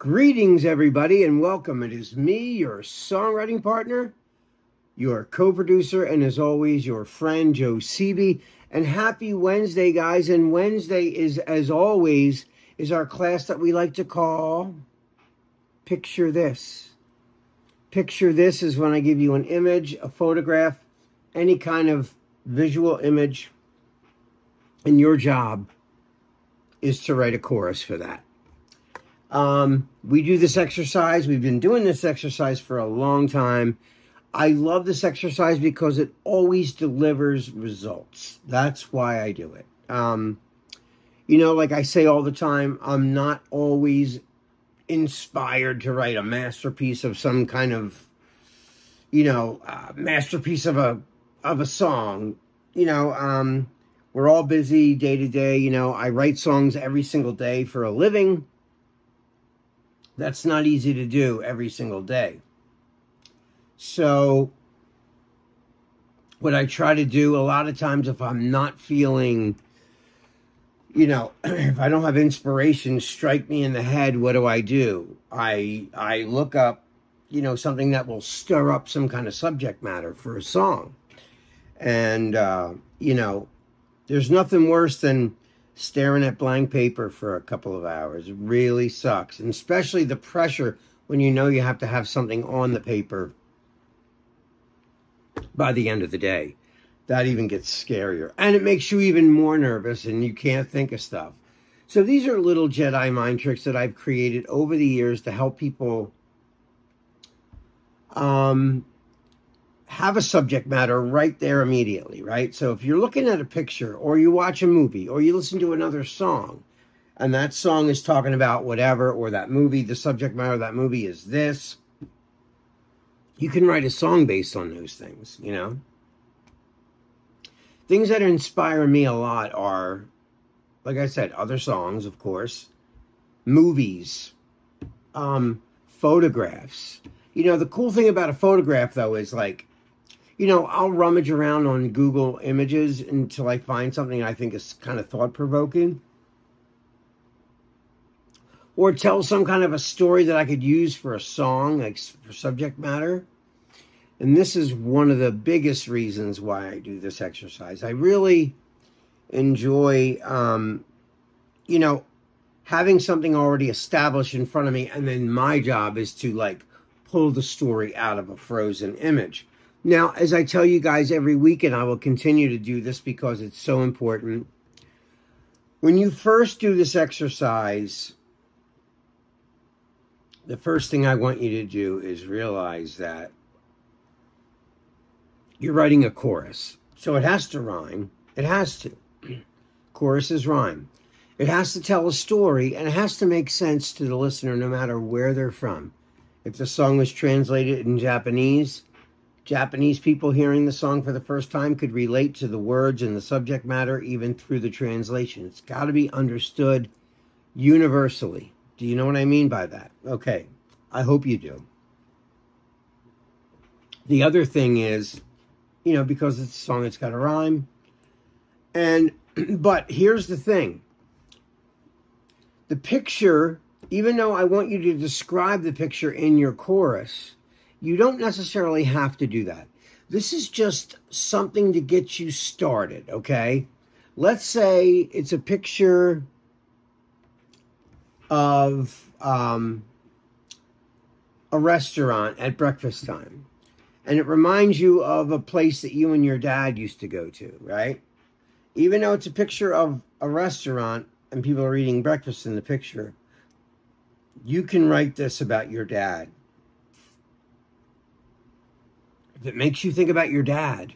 Greetings, everybody, and welcome. It is me, your songwriting partner, your co-producer, and as always, your friend, Joe Seeby. And happy Wednesday, guys. And Wednesday is, as always, is our class that we like to call Picture This. Picture This is when I give you an image, a photograph, any kind of visual image, and your job is to write a chorus for that. We do this exercise. We've been doing this exercise for a long time. I love this exercise because it always delivers results. That's why I do it. You know, like I say all the time, I'm not always inspired to write a masterpiece of some kind of, masterpiece of a song. We're all busy day to day. I write songs every single day for a living. That's not easy to do every single day. So what I try to do a lot of times, if I'm not feeling, if I don't have inspiration strike me in the head, what do? I look up, something that will stir up some kind of subject matter for a song. And, there's nothing worse than staring at blank paper for a couple of hours. It really sucks. And especially the pressure when you know you have to have something on the paper by the end of the day. That even gets scarier. And it makes you even more nervous and you can't think of stuff. So these are little Jedi mind tricks that I've created over the years to help people have a subject matter right there immediately, right? So if you're looking at a picture or you watch a movie or you listen to another song and that song is talking about whatever, or that movie, the subject matter of that movie is this, you can write a song based on those things, Things that inspire me a lot are, like I said, other songs, of course, movies, photographs. The cool thing about a photograph, though, is like, I'll rummage around on Google Images until I find something I think is kind of thought-provoking. Or tell some kind of a story that I could use for a song, like for subject matter. And this is one of the biggest reasons why I do this exercise. I really enjoy, having something already established in front of me. And then my job is to, pull the story out of a frozen image. Now, as I tell you guys every week, and I will continue to do this because it's so important, when you first do this exercise, the first thing I want you to do is realize that you're writing a chorus. So it has to rhyme. It has to. Choruses rhyme. It has to tell a story, and it has to make sense to the listener no matter where they're from. If the song was translated in Japanese people hearing the song for the first time could relate to the words and the subject matter even through the translation. It's got to be understood universally. Do you know what I mean by that? Okay, I hope you do. The other thing is, because it's a song, it's got to rhyme. But here's the thing. The picture, even though I want you to describe the picture in your chorus, you don't necessarily have to do that. This is just something to get you started, okay? Let's say it's a picture of a restaurant at breakfast time. And it reminds you of a place that you and your dad used to go to, right? Even though it's a picture of a restaurant and people are eating breakfast in the picture, you can write this about your dad. If it makes you think about your dad,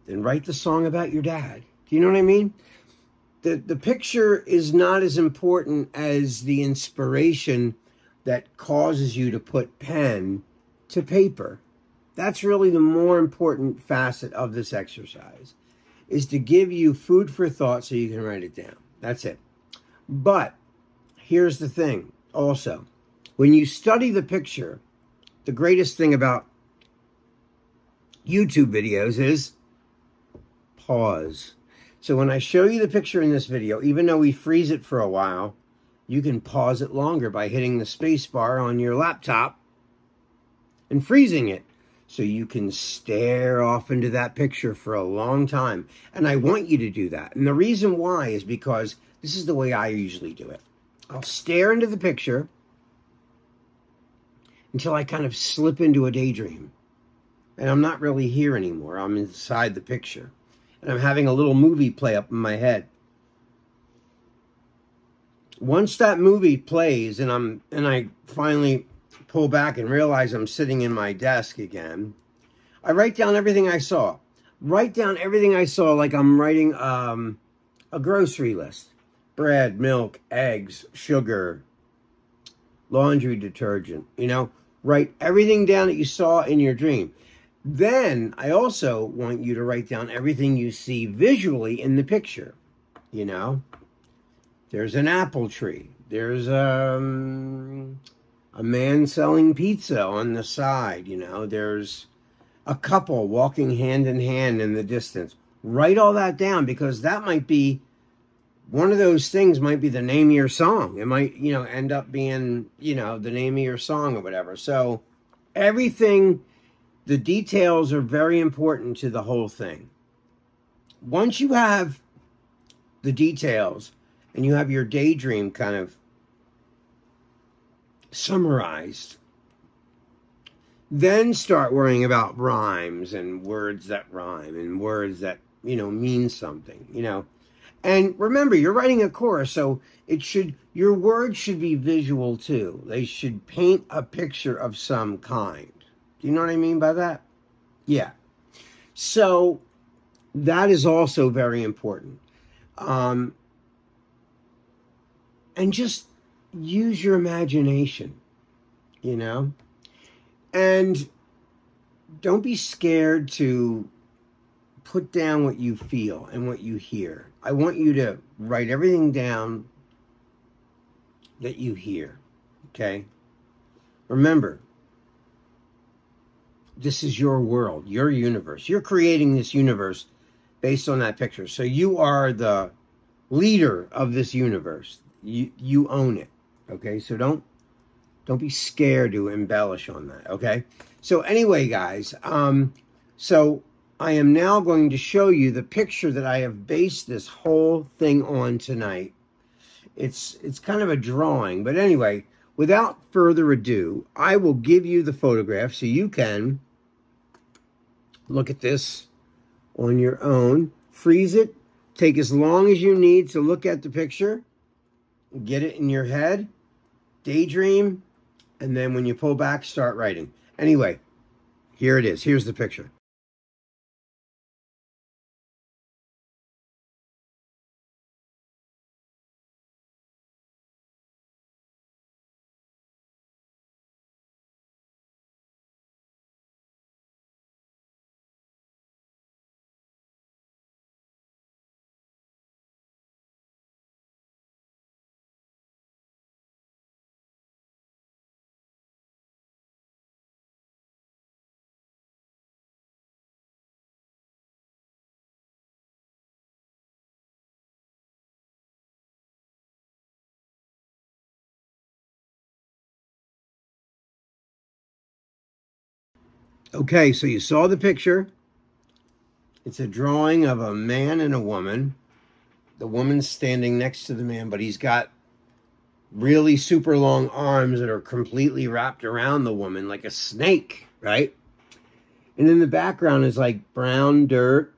then write the song about your dad. Do you know what I mean? The picture is not as important as the inspiration that causes you to put pen to paper. That's really the more important facet of this exercise, is to give you food for thought so you can write it down. That's it. But here's the thing also. When you study the picture, the greatest thing about YouTube videos is pause. So when I show you the picture in this video, even though we freeze it for a while, you can pause it longer by hitting the space bar on your laptop and freezing it. So you can stare off into that picture for a long time. And I want you to do that. And the reason why is because this is the way I usually do it. I'll stare into the picture until I kind of slip into a daydream. And I'm not really here anymore. I'm inside the picture. And I'm having a little movie play up in my head. Once that movie plays and I finally pull back and realize I'm sitting in my desk again, I write down everything I saw. Write down everything I saw like I'm writing a grocery list. Bread, milk, eggs, sugar, laundry detergent, you know. Write everything down that you saw in your dream. Then I also want you to write down everything you see visually in the picture, you know. There's an apple tree. There's a man selling pizza on the side, you know. There's a couple walking hand in hand in the distance. Write all that down, because that might be one of those things, might be the name of your song. It might, you know, end up being, you know, the name of your song or whatever. So everything, the details are very important to the whole thing. Once you have the details and you have your daydream kind of summarized, then start worrying about rhymes and words that rhyme and words that, you know, mean something, you know. And remember, you're writing a chorus, so your words should be visual too. They should paint a picture of some kind. Do you know what I mean by that? Yeah. So that is also very important. And just use your imagination, you know? And don't be scared to put down what you feel and what you hear. I want you to write everything down that you hear, okay? Remember, this is your world, your universe. You're creating this universe based on that picture. So you are the leader of this universe. You own it, okay? So don't be scared to embellish on that, okay? So anyway, guys, so I am now going to show you the picture that I have based this whole thing on tonight. It's kind of a drawing, but anyway, without further ado, I will give you the photograph so you can look at this on your own. Freeze it. Take as long as you need to look at the picture. Get it in your head. Daydream. And then when you pull back, start writing. Anyway, here it is. Here's the picture. Okay, so you saw the picture. It's a drawing of a man and a woman. The woman's standing next to the man, but he's got really super long arms that are completely wrapped around the woman like a snake, right? And in the background is like brown dirt.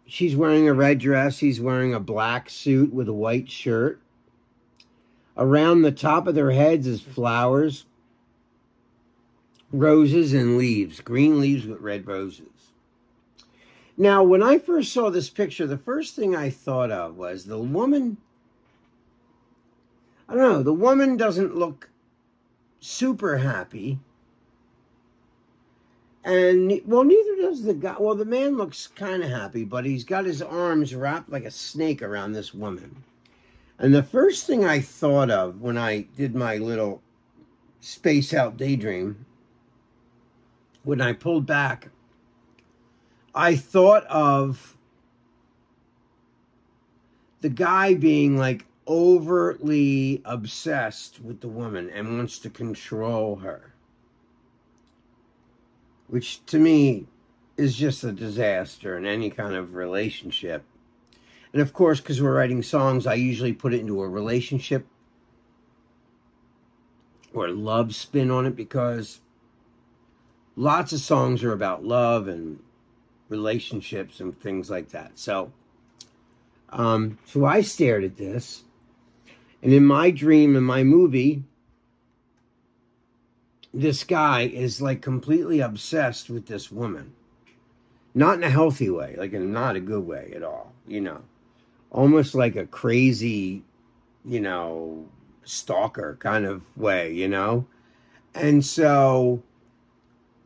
She's wearing a red dress. He's wearing a black suit with a white shirt. Around the top of their heads is flowers, roses and leaves, green leaves with red roses. Now, when I first saw this picture, the first thing I thought of was the woman. I don't know, the woman doesn't look super happy. And, well, neither does the guy. Well, the man looks kind of happy, but he's got his arms wrapped like a snake around this woman. And the first thing I thought of when I did my little space out daydream, when I pulled back, I thought of the guy being like overly obsessed with the woman and wants to control her, which to me is just a disaster in any kind of relationship. And of course, because we're writing songs, I usually put it into a relationship or love spin on it, because lots of songs are about love and relationships and things like that. So I stared at this, and in my dream, in my movie, this guy is like completely obsessed with this woman. Not in a healthy way, like in not a good way at all, you know. Almost like a crazy, you know, stalker kind of way, you know. And so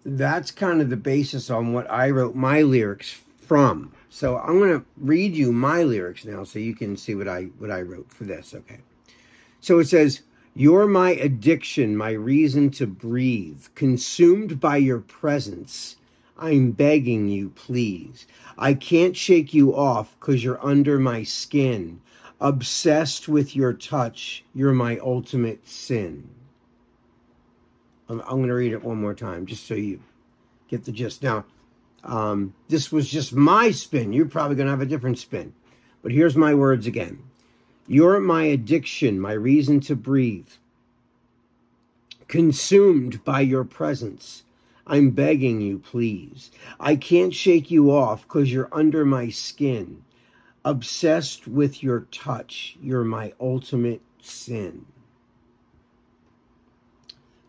that's kind of the basis on what I wrote my lyrics from. So I'm going to read you my lyrics now so you can see what I wrote for this, okay? So it says, "You're my addiction, my reason to breathe. Consumed by your presence, I'm begging you, please. I can't shake you off 'cause you're under my skin. Obsessed with your touch, you're my ultimate sin." I'm going to read it one more time just so you get the gist. Now, this was just my spin. You're probably going to have a different spin. But here's my words again. You're my addiction, my reason to breathe. Consumed by your presence, I'm begging you, please. I can't shake you off 'cause you're under my skin. Obsessed with your touch, you're my ultimate sin.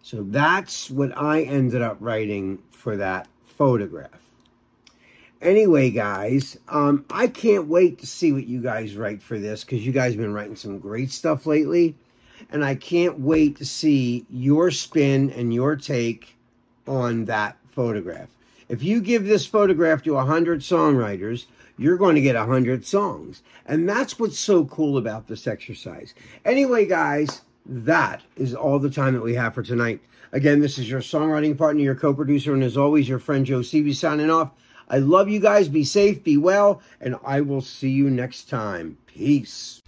So that's what I ended up writing for that photograph. Anyway, guys, I can't wait to see what you guys write for this, because you guys have been writing some great stuff lately. And I can't wait to see your spin and your take on that photograph. If you give this photograph to 100 songwriters, you're going to get 100 songs. And that's what's so cool about this exercise. Anyway, guys, that is all the time that we have for tonight. Again, this is your songwriting partner, your co-producer, and as always, your friend Joe Seavey signing off. I love you guys. Be safe, be well, and I will see you next time. Peace.